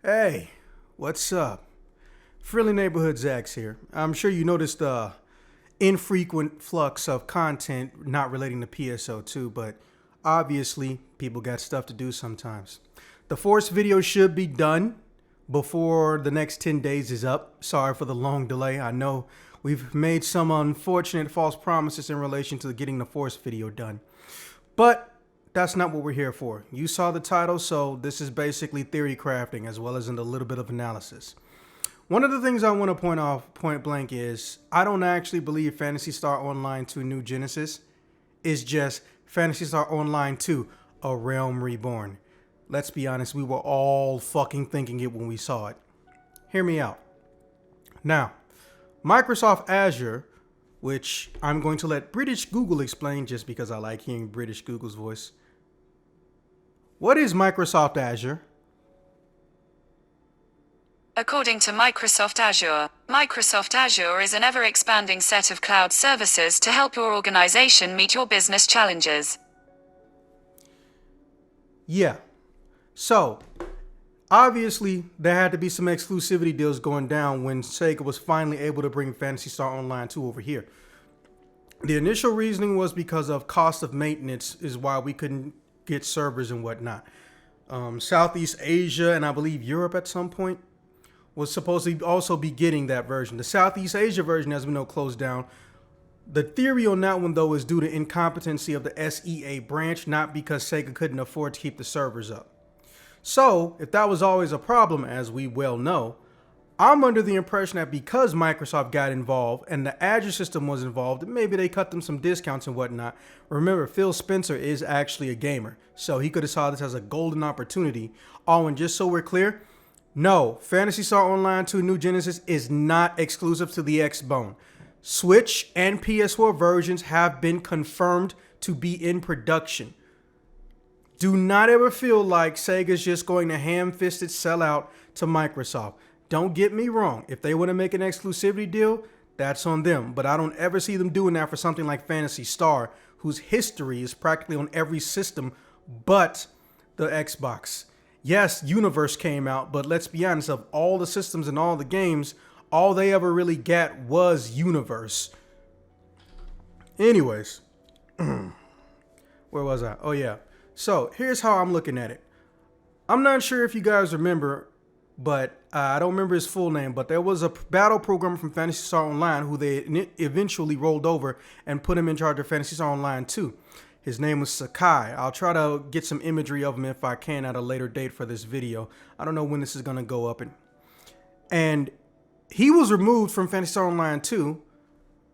Hey, what's up? Friendly Neighborhood Zax here. I'm sure you noticed the infrequent flux of content not relating to PSO2, but obviously people got stuff to do sometimes. The Force video should be done before the next 10 days is up. Sorry for the long delay. I know we've made some unfortunate false promises in relation to getting the Force video done. But that's not what we're here for. You saw the title, so this is basically theory crafting as well as in a little bit of analysis. One of the things I want to point off point blank is I don't actually believe Phantasy Star Online 2 New Genesis is just Phantasy Star Online 2 A Realm Reborn. Let's be honest, we were all fucking thinking it when we saw it. Hear me out. Now, Microsoft Azure, which I'm going to let British Google explain just because I like hearing British Google's voice. What is Microsoft Azure? According to Microsoft Azure is an ever-expanding set of cloud services to help your organization meet your business challenges. Yeah. So, obviously, there had to be some exclusivity deals going down when Sega was finally able to bring Phantasy Star Online 2 over here. The initial reasoning was because of cost of maintenance is why we couldn't get servers and whatnot. Southeast Asia and I believe Europe at some point was supposed to also be getting that version. The Southeast Asia version, as we know, closed down. The theory on that one, though, is due to incompetency of the SEA branch, not because Sega couldn't afford to keep the servers up. So, if that was always a problem, as we well know, I'm under the impression that because Microsoft got involved and the Azure system was involved, maybe they cut them some discounts and whatnot. Remember, Phil Spencer is actually a gamer, so he could have saw this as a golden opportunity. Oh, and just so we're clear, no, Phantasy Star Online 2 New Genesis is not exclusive to the Xbone. Switch and PS4 versions have been confirmed to be in production. Do not ever feel like Sega's just going to ham-fisted sell out to Microsoft. Don't get me wrong. If they want to make an exclusivity deal, that's on them. But I don't ever see them doing that for something like Phantasy Star, whose history is practically on every system but the Xbox. Yes, Universe came out, but let's be honest, of all the systems and all the games, all they ever really got was Universe. Anyways, where was I? Oh, yeah. So here's how I'm looking at it. I'm not sure if you guys remember, but I don't remember his full name, but there was a battle programmer from Phantasy Star Online who they eventually rolled over and put him in charge of Phantasy Star Online 2. His name was Sakai. I'll try to get some imagery of him if I can at a later date for this video. I don't know when this is going to go up. And he was removed from Phantasy Star Online 2,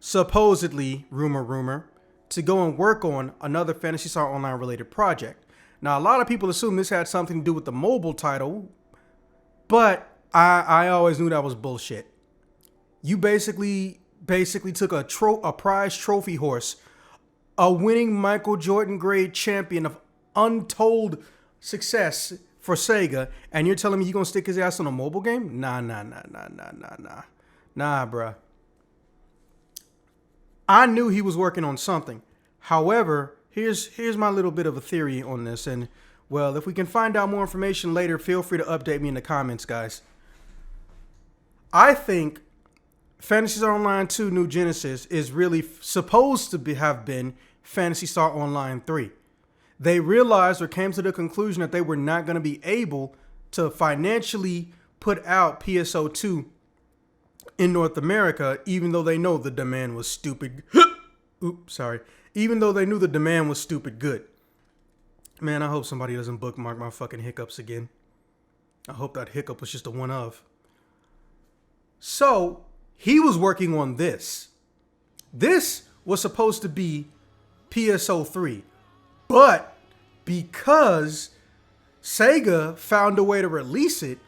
supposedly, rumor, to go and work on another Phantasy Star Online related project. Now, a lot of people assume this had something to do with the mobile title, but I always knew that was bullshit. You basically took a prize trophy horse, a winning Michael Jordan grade champion of untold success for Sega, and you're telling me you're going to stick his ass on a mobile game? Nah, bruh. I knew he was working on something. However, here's my little bit of a theory on this, and well, if we can find out more information later, feel free to update me in the comments, guys. I think Phantasy Star Online 2 New Genesis is really supposed to have been Phantasy Star Online 3. They realized or came to the conclusion that they were not going to be able to financially put out PSO2 in North America, even though they know the demand was stupid. Even though they knew the demand was stupid good. Man, I hope somebody doesn't bookmark my fucking hiccups again. I hope that hiccup was just a one-of. So, he was working on this. This was supposed to be PSO3. But because Sega found a way to release it,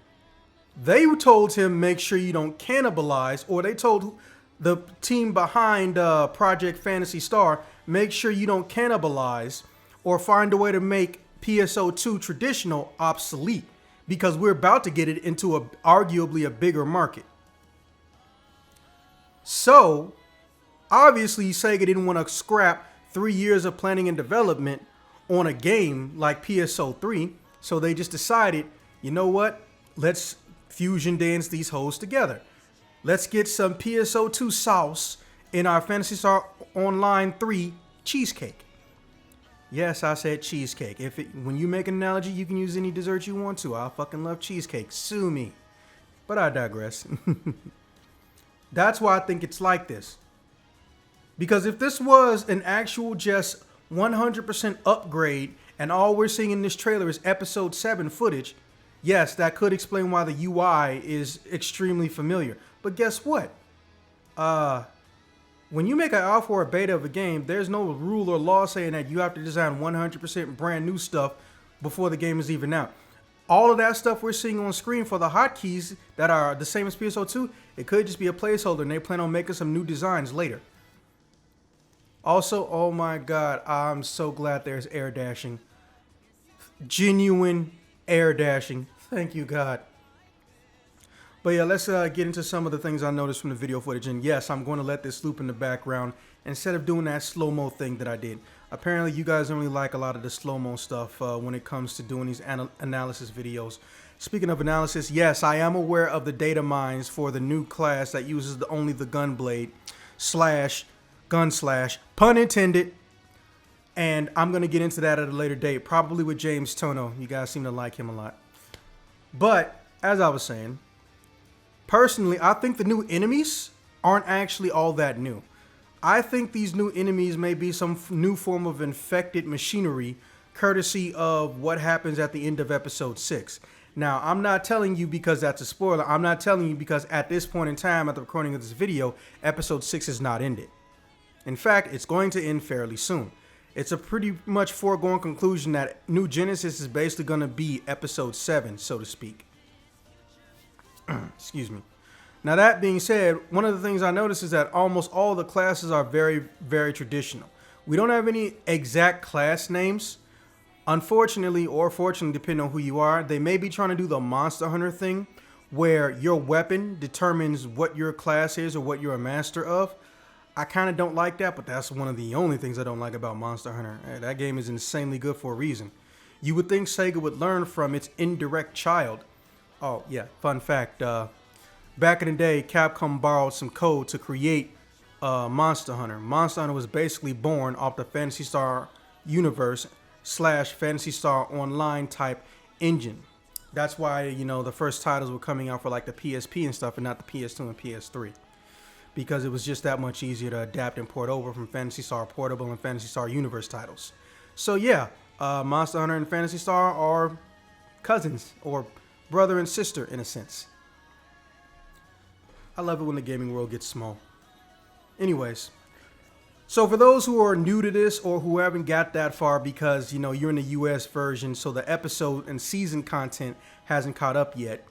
they told him make sure you don't cannibalize, or they told the team behind Project Phantasy Star, make sure you don't cannibalize or find a way to make PSO2 traditional obsolete, because we're about to get it into arguably a bigger market. So, obviously, Sega didn't want to scrap 3 years of planning and development on a game like PSO3, so they just decided, you know what? let's fusion dance these hoes together. Let's get some PSO2 sauce in our Phantasy Star Online 3 cheesecake. Yes, I said cheesecake. When you make an analogy, you can use any dessert you want to. I fucking love cheesecake. Sue me. But I digress. That's why I think it's like this. Because if this was an actual just 100% upgrade and all we're seeing in this trailer is episode 7 footage, yes, that could explain why the UI is extremely familiar. But guess what? When you make an alpha or a beta of a game, there's no rule or law saying that you have to design 100% brand new stuff before the game is even out. All of that stuff we're seeing on screen for the hotkeys that are the same as PSO2, it could just be a placeholder and they plan on making some new designs later. Also, oh my god, I'm so glad there's air dashing. Genuine air dashing. Thank you, God. But yeah, let's get into some of the things I noticed from the video footage. And yes, I'm going to let this loop in the background instead of doing that slow-mo thing that I did. Apparently, you guys don't really like a lot of the slow-mo stuff when it comes to doing these analysis videos. Speaking of analysis, yes, I am aware of the data mines for the new class that uses only the gun blade gun slash, pun intended. And I'm going to get into that at a later date, probably with James Tono. You guys seem to like him a lot. But, as I was saying, personally, I think the new enemies aren't actually all that new. I think these new enemies may be some new form of infected machinery, courtesy of what happens at the end of episode 6. Now, I'm not telling you because that's a spoiler. I'm not telling you because at this point in time, at the recording of this video, episode 6 is not ended. In fact, it's going to end fairly soon. It's a pretty much foregone conclusion that New Genesis is basically going to be episode 7, so to speak. Excuse me. Now, that being said, one of the things I noticed is that almost all the classes are very, very traditional. We don't have any exact class names. Unfortunately, or fortunately, depending on who you are, they may be trying to do the Monster Hunter thing, where your weapon determines what your class is or what you're a master of. I kind of don't like that, but that's one of the only things I don't like about Monster Hunter. That game is insanely good for a reason. You would think Sega would learn from its indirect child. Oh, yeah, fun fact. Back in the day, Capcom borrowed some code to create Monster Hunter. Monster Hunter was basically born off the Phantasy Star universe / Phantasy Star Online type engine. That's why, you know, the first titles were coming out for like the PSP and stuff and not the PS2 and PS3. Because it was just that much easier to adapt and port over from Phantasy Star Portable and Phantasy Star Universe titles. So yeah, Monster Hunter and Phantasy Star are cousins, or brother and sister in a sense. I love it when the gaming world gets small. Anyways, so for those who are new to this or who haven't got that far because, you know, you're in the US version, so the episode and season content hasn't caught up yet,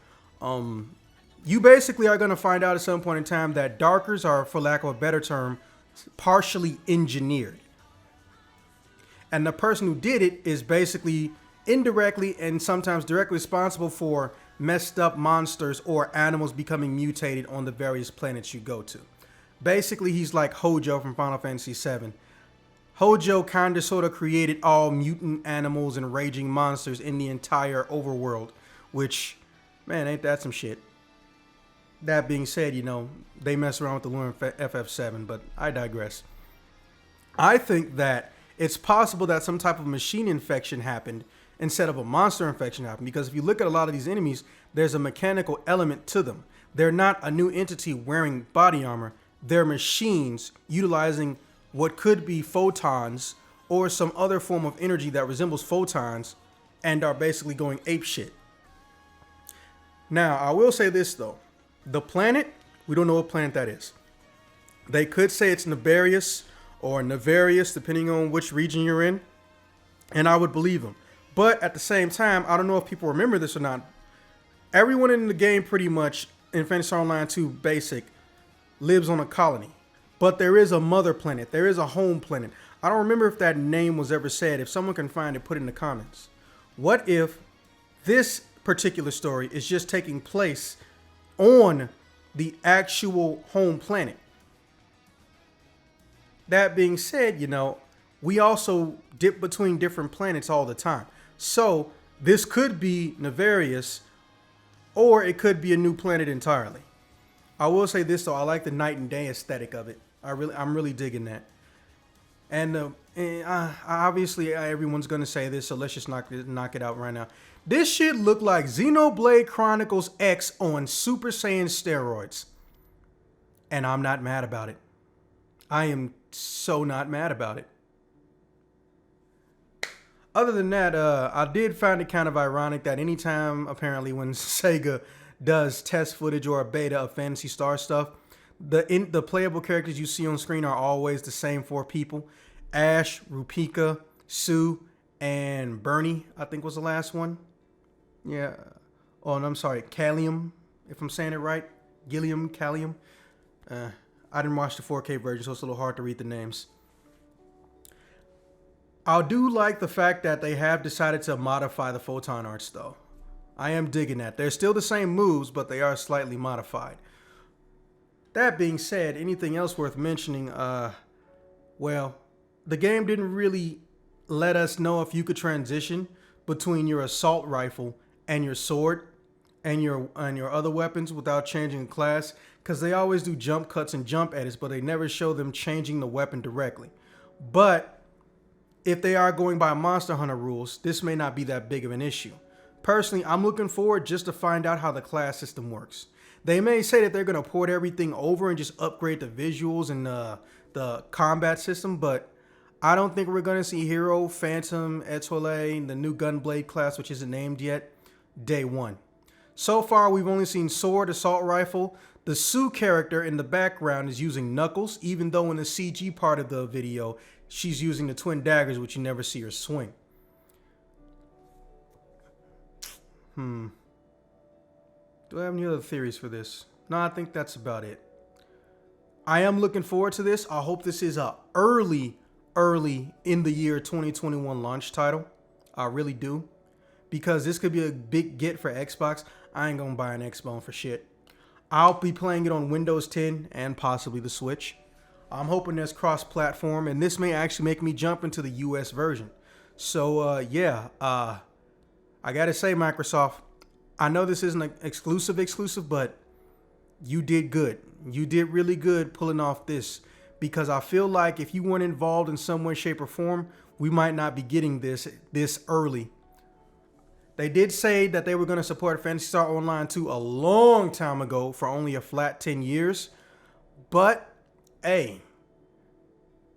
you basically are going to find out at some point in time that Darkers are, for lack of a better term, partially engineered. And the person who did it is basically indirectly and sometimes directly responsible for messed up monsters or animals becoming mutated on the various planets you go to. Basically, he's like Hojo from Final Fantasy VII. Hojo kind of sort of created all mutant animals and raging monsters in the entire overworld, which, man, ain't that some shit. That being said, you know, they mess around with the lure in FF7, but I digress. I think that it's possible that some type of machine infection happened instead of a monster infection happened, because if you look at a lot of these enemies, there's a mechanical element to them. They're not a new entity wearing body armor. They're machines utilizing what could be photons or some other form of energy that resembles photons and are basically going apeshit. Now, I will say this though. The planet, we don't know what planet that is. They could say it's Nefarious or Nefarious, depending on which region you're in, and I would believe them. But at the same time, I don't know if people remember this or not. Everyone in the game pretty much, in Phantasy Star Online 2 Basic, lives on a colony. But there is a mother planet. There is a home planet. I don't remember if that name was ever said. If someone can find it, put it in the comments. What if this particular story is just taking place on the actual home planet? That being said, you know, we also dip between different planets all the time. So this could be Nefarious or it could be a new planet entirely. I will say this though, I like the night and day aesthetic of it. I'm really digging that. And obviously everyone's gonna say this, so let's just knock it out right now. This shit looked like Xenoblade Chronicles X on Super Saiyan steroids, and I'm not mad about it. I am so not mad about it. Other than that, I did find it kind of ironic that anytime, apparently, when Sega does test footage or a beta of Phantasy Star stuff, the playable characters you see on screen are always the same four people. Ash, Rupika, Sue, and Bernie, I think was the last one. Yeah. Oh, and I'm sorry, Callium, if I'm saying it right. Gilliam, Callium. I didn't watch the 4K version, so it's a little hard to read the names. I do like the fact that they have decided to modify the photon arts, though. I am digging that. They're still the same moves, but they are slightly modified. That being said, anything else worth mentioning? Well, the game didn't really let us know if you could transition between your assault rifle and your sword and your other weapons without changing class, because they always do jump cuts and jump edits, but they never show them changing the weapon directly. But if they are going by Monster Hunter rules, this may not be that big of an issue. Personally, I'm looking forward just to find out how the class system works. They may say that they're going to port everything over and just upgrade the visuals and the combat system, but I don't think we're going to see Hero, Phantom, Etoile, the new Gunblade class, which isn't named yet, day one. So far, we've only seen sword, assault rifle. The Sue character in the background is using knuckles, even though in the CG part of the video, she's using the twin daggers, which you never see her swing. Do I have any other theories for this? No, I think that's about it. I am looking forward to this. I hope this is a early in the year 2021 launch title. I really do. Because this could be a big get for Xbox. I ain't gonna buy an Xbox for shit. I'll be playing it on Windows 10 and possibly the Switch. I'm hoping there's cross-platform, and this may actually make me jump into the US version. So, I gotta say, Microsoft, I know this isn't an exclusive, but you did good. You did really good pulling off this, because I feel like if you weren't involved in some way, shape, or form, we might not be getting this early. They did say that they were going to support Phantasy Star Online 2 a long time ago for only a flat 10 years. But, hey,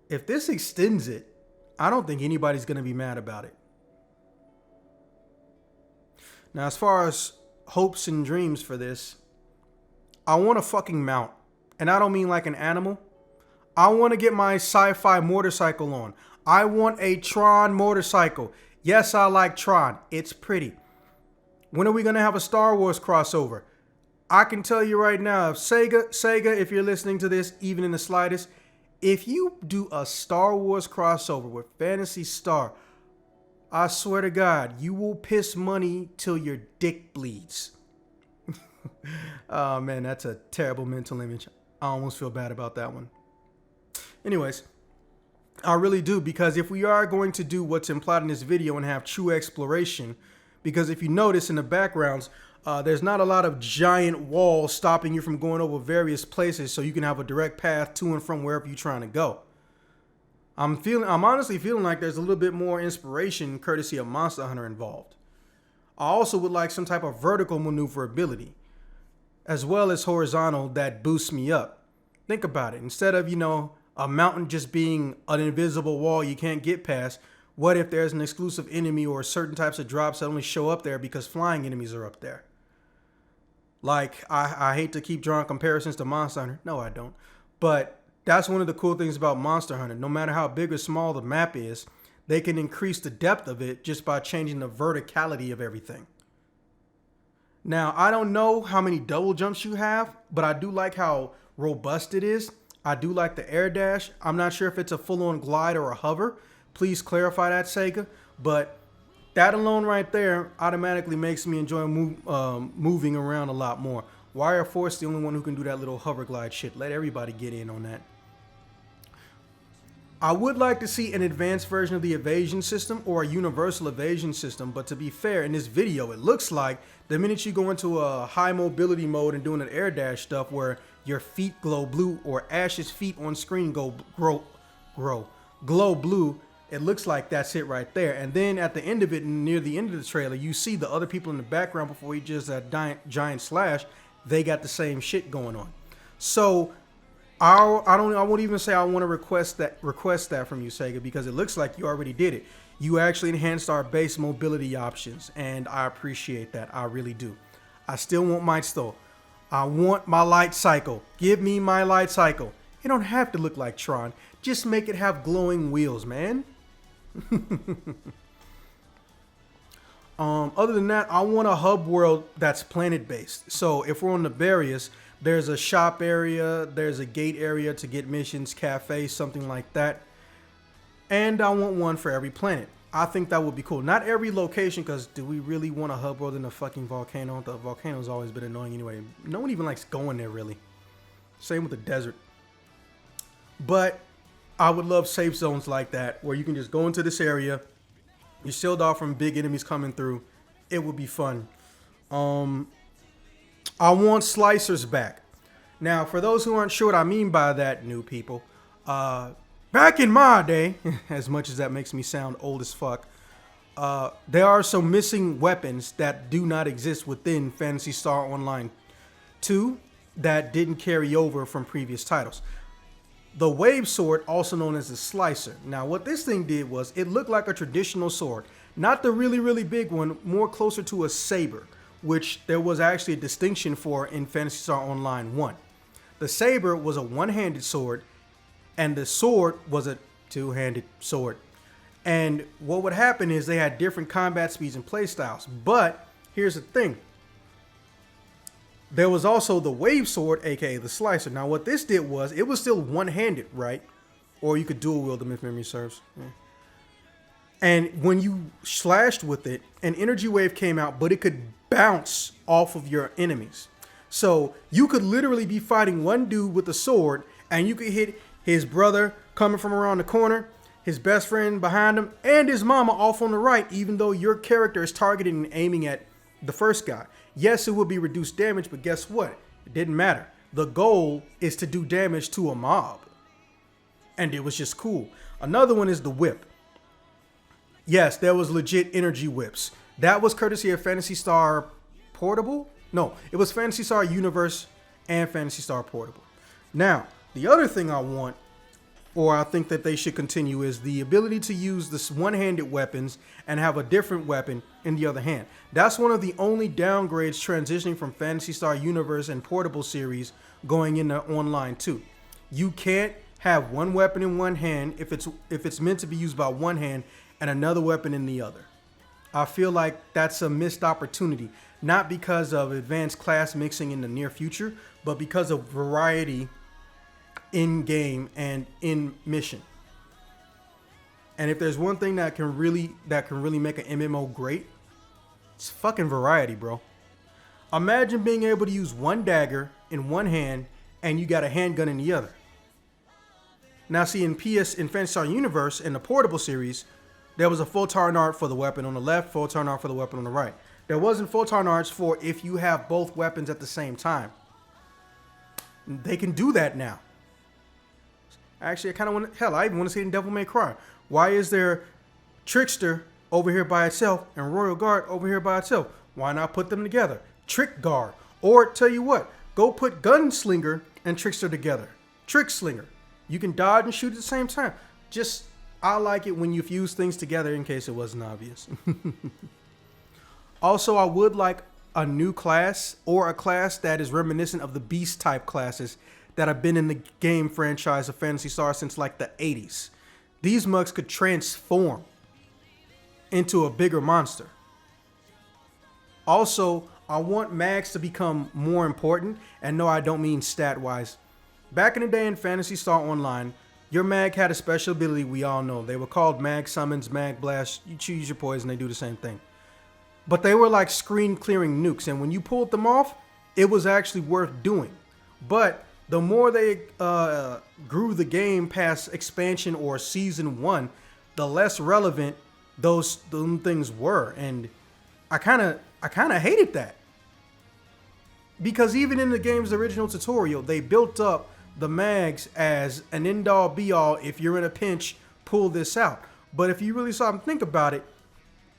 if this extends it, I don't think anybody's going to be mad about it. Now, as far as hopes and dreams for this, I want a fucking mount. And I don't mean like an animal. I want to get my sci-fi motorcycle on. I want a Tron motorcycle. Yes, I like Tron. It's pretty. When are we going to have a Star Wars crossover? I can tell you right now, if Sega, if you're listening to this, even in the slightest, if you do a Star Wars crossover with Phantasy Star, I swear to God, you will piss money till your dick bleeds. Oh man, that's a terrible mental image. I almost feel bad about that one. Anyways, I really do, because if we are going to do what's implied in this video and have true exploration, because if you notice in the backgrounds, there's not a lot of giant walls stopping you from going over various places so you can have a direct path to and from wherever you're trying to go. I'm honestly feeling like there's a little bit more inspiration courtesy of Monster Hunter involved. I also would like some type of vertical maneuverability, as well as horizontal, that boosts me up. Think about it. Instead of, a mountain just being an invisible wall you can't get past, what if there's an exclusive enemy or certain types of drops that only show up there because flying enemies are up there? Like, I hate to keep drawing comparisons to Monster Hunter. No, I don't. But that's one of the cool things about Monster Hunter. No matter how big or small the map is, they can increase the depth of it just by changing the verticality of everything. Now, I don't know how many double jumps you have, but I do like how robust it is. I do like the air dash. I'm not sure if it's a full-on glide or a hover. Please clarify that, Sega. But that alone right there automatically makes me enjoy moving around a lot more. Wire Force the only one who can do that little hover glide shit. Let everybody get in on that. I would like to see an advanced version of the evasion system or a universal evasion system, but to be fair, in this video, it looks like the minute you go into a high mobility mode and doing an air dash stuff where your feet glow blue or Ash's feet on screen glow blue, it looks like that's it right there. And then at the end of it, near the end of the trailer, you see the other people in the background before he just that giant slash, they got the same shit going on. So I won't even say I want to request that from you, Sega, because it looks like you already did it. You actually enhanced our base mobility options, and I appreciate that. I really do. I still want my Stole. I want my light cycle. Give me my light cycle. It don't have to look like Tron. Just make it have glowing wheels, man. Other than that, I want a hub world that's planet based. So if we're on the Nefarious, there's a shop area, there's a gate area to get missions, cafe, something like that. And I want one for every planet. I think that would be cool. Not every location, because do we really want a hub world in a fucking volcano? The volcano's always been annoying anyway. No one even likes going there, really. Same with the desert. But I would love safe zones like that, where you can just go into this area. You're sealed off from big enemies coming through. It would be fun. I want slicers back. Now, for those who aren't sure what I mean by that, new people, back in my day, as much as that makes me sound old as fuck, there are some missing weapons that do not exist within Phantasy Star Online 2 that didn't carry over from previous titles. The wave sword, also known as the slicer. Now, what this thing did was it looked like a traditional sword, not the really, really big one, more closer to a saber, which there was actually a distinction for in Phantasy Star Online 1. The saber was a one-handed sword, and the sword was a two-handed sword. And what would happen is they had different combat speeds and playstyles. But here's the thing. There was also the wave sword, aka the slicer. Now what this did was, it was still one-handed, right? Or you could dual wield them if memory serves. Yeah. And when you slashed with it, an energy wave came out, but it could bounce off of your enemies. So you could literally be fighting one dude with a sword, and you could hit his brother coming from around the corner, his best friend behind him, and his mama off on the right, even though your character is targeting and aiming at the first guy. Yes, it would be reduced damage, but guess what? It didn't matter. The goal is to do damage to a mob. And it was just cool. Another one is the whip. Yes, there was legit energy whips. That was courtesy of Phantasy Star Portable? No, it was Phantasy Star Universe and Phantasy Star Portable. Now, the other thing I want, or I think that they should continue, is the ability to use this one-handed weapons and have a different weapon in the other hand. That's one of the only downgrades transitioning from Phantasy Star Universe and Portable series going into Online 2. You can't have one weapon in one hand if it's meant to be used by one hand and another weapon in the other. I feel like that's a missed opportunity, not because of advanced class mixing in the near future, but because of variety in game and in mission. And if there's one thing that can really make an MMO great, it's fucking variety, bro. Imagine being able to use one dagger in one hand and you got a handgun in the other. Now, see, in Phantasy Star Universe in the Portable series, there was a photon art for the weapon on the left, photon art for the weapon on the right. There wasn't photon arts for if you have both weapons at the same time. They can do that now. Actually, I kind of want to, hell, I even want to see it in Devil May Cry. Why is there Trickster over here by itself and Royal Guard over here by itself? Why not put them together? Trick Guard. Or tell you what, go put Gunslinger and Trickster together. Trick Slinger. You can dodge and shoot at the same time. Just, I like it when you fuse things together in case it wasn't obvious. Also, I would like a new class or a class that is reminiscent of the Beast type classes that have been in the game franchise of Phantasy Star since like the 80s. These mugs could transform into a bigger monster. Also, I want mags to become more important, and no, I don't mean stat-wise. Back in the day in Phantasy Star Online, your mag had a special ability we all know. They were called mag summons, mag blast. You choose your poison, they do the same thing. But they were like screen clearing nukes, and when you pulled them off, it was actually worth doing. But the more they grew the game past expansion or season 1, the less relevant those things were, and I kind of hated that, because even in the game's original tutorial, they built up the mags as an end-all be-all. If you're in a pinch, pull this out. But if you really stop and think about it,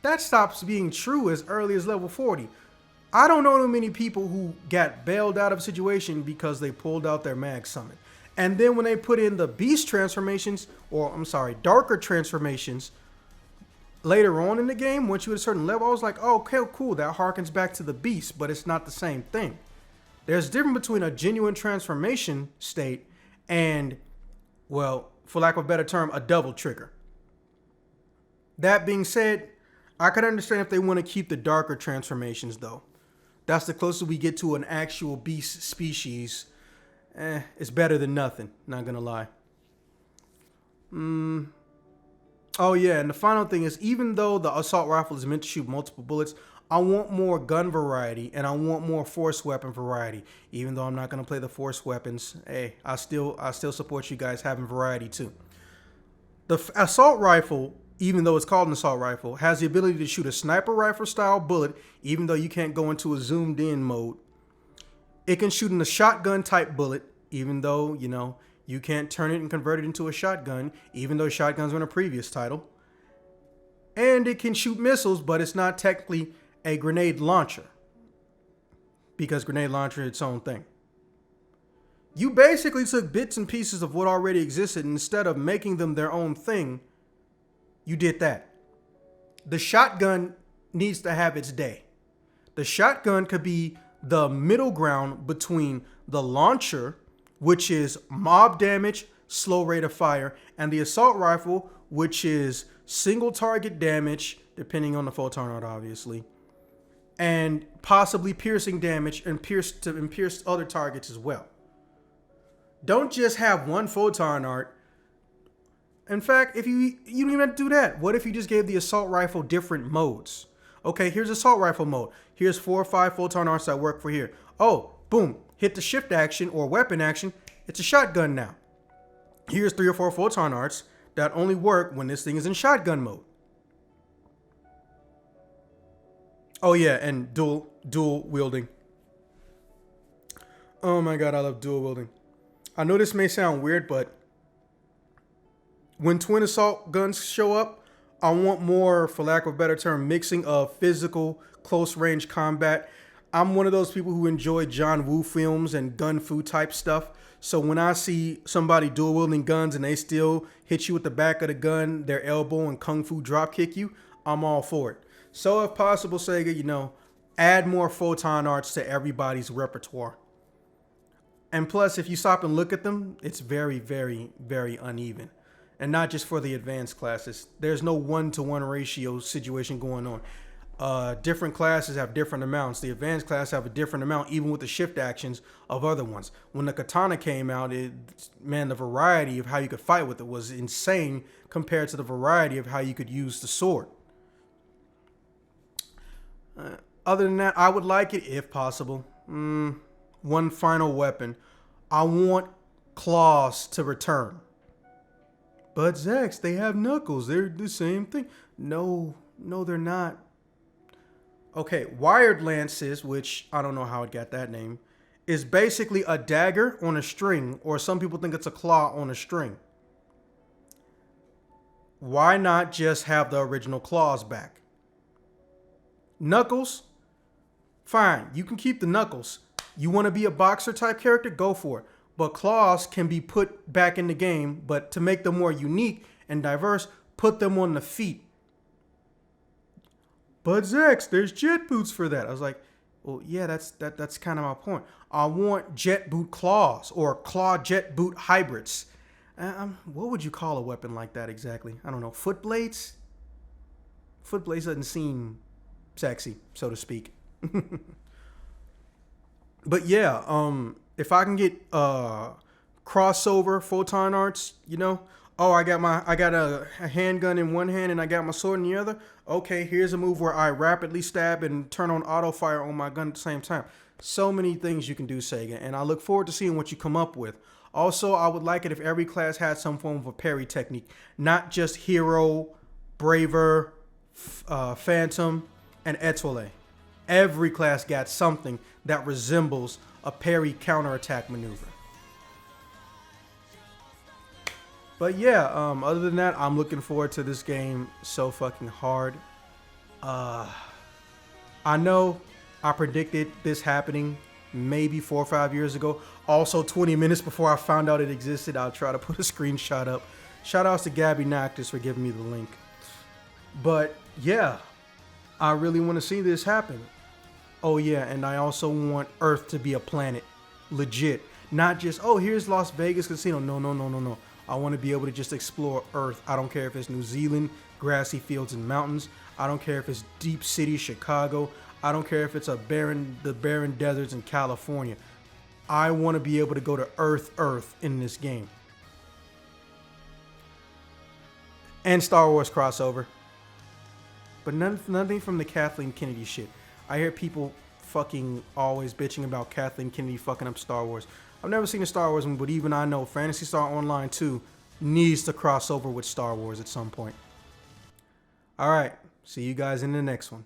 that stops being true as early as level 40. I don't know many people who got bailed out of a situation because they pulled out their mag summon. And then when they put in the beast transformations, or I'm sorry, darker transformations, later on in the game, once you hit a certain level, I was like, oh, okay, cool, that harkens back to the beast, but it's not the same thing. There's a difference between a genuine transformation state and, well, for lack of a better term, a double trigger. That being said, I can understand if they want to keep the darker transformations, though. That's the closest we get to an actual beast species. It's better than nothing, not gonna lie. Oh yeah, and the final thing is, even though the assault rifle is meant to shoot multiple bullets, I want more gun variety and I want more force weapon variety. Even though I'm not gonna play the force weapons, hey, I still support you guys having variety too. The assault rifle, even though it's called an assault rifle, has the ability to shoot a sniper rifle style bullet, even though you can't go into a zoomed in mode. It can shoot in a shotgun type bullet, even though, you know, you can't turn it and convert it into a shotgun, even though shotguns were in a previous title. And it can shoot missiles, but it's not technically a grenade launcher, because grenade launcher is its own thing. You basically took bits and pieces of what already existed, and instead of making them their own thing, you did that. The shotgun needs to have its day. The shotgun could be the middle ground between the launcher, which is mob damage, slow rate of fire, and the assault rifle, which is single target damage, depending on the photon art, obviously, and possibly piercing damage and pierce other targets as well. Don't just have one photon art. In fact, if you don't even have to do that. What if you just gave the assault rifle different modes? Okay, here's assault rifle mode. Here's 4 or 5 photon arts that work for here. Oh, boom, hit the shift action or weapon action. It's a shotgun now. Here's 3 or 4 photon arts that only work when this thing is in shotgun mode. Oh yeah, and dual wielding. Oh my god, I love dual wielding. I know this may sound weird, but when twin assault guns show up, I want more, for lack of a better term, mixing of physical, close range combat. I'm one of those people who enjoy John Woo films and gun fu type stuff. So when I see somebody dual wielding guns and they still hit you with the back of the gun, their elbow, and kung fu drop kick you, I'm all for it. So if possible, Sega, you know, add more photon arts to everybody's repertoire. And plus, if you stop and look at them, it's very, very, very uneven. And not just for the advanced classes. There's no 1-to-1 ratio situation going on. Different classes have different amounts. The advanced class have a different amount, even with the shift actions of other ones. When the katana came out, man, the variety of how you could fight with it was insane compared to the variety of how you could use the sword. Other than that, I would like it, if possible. One final weapon. I want claws to return. But Zax, they have knuckles. They're the same thing. No, they're not. Okay, wired lances, which I don't know how it got that name, is basically a dagger on a string, or some people think it's a claw on a string. Why not just have the original claws back? Knuckles, fine, you can keep the knuckles. You want to be a boxer type character? Go for it. But claws can be put back in the game, but to make them more unique and diverse, put them on the feet. But Zax, there's jet boots for that. I was like, well, yeah, that's kind of my point. I want jet boot claws or claw jet boot hybrids. What would you call a weapon like that exactly? I don't know. Foot blades? Foot blades doesn't seem sexy, so to speak. But yeah, if I can get crossover photon arts, you know, oh, I got a handgun in one hand and I got my sword in the other. Okay, here's a move where I rapidly stab and turn on auto fire on my gun at the same time. So many things you can do, Sega, and I look forward to seeing what you come up with. Also, I would like it if every class had some form of a parry technique, not just Hero, Braver, Phantom, and Etoile. Every class got something that resembles a parry counterattack maneuver. But yeah, other than that, I'm looking forward to this game so fucking hard. I know I predicted this happening maybe 4 or 5 years ago. Also, 20 minutes before I found out it existed, I'll try to put a screenshot up. Shout outs to Gabby Noctis for giving me the link. But yeah, I really want to see this happen. Oh yeah, and I also want Earth to be a planet. Legit. Not just, oh, here's Las Vegas Casino. No. I want to be able to just explore Earth. I don't care if it's New Zealand, grassy fields and mountains. I don't care if it's deep city Chicago. I don't care if it's the barren deserts in California. I want to be able to go to Earth in this game. And Star Wars crossover. But nothing from the Kathleen Kennedy shit. I hear people fucking always bitching about Kathleen Kennedy fucking up Star Wars. I've never seen a Star Wars movie, but even I know Phantasy Star Online 2 needs to cross over with Star Wars at some point. Alright, see you guys in the next one.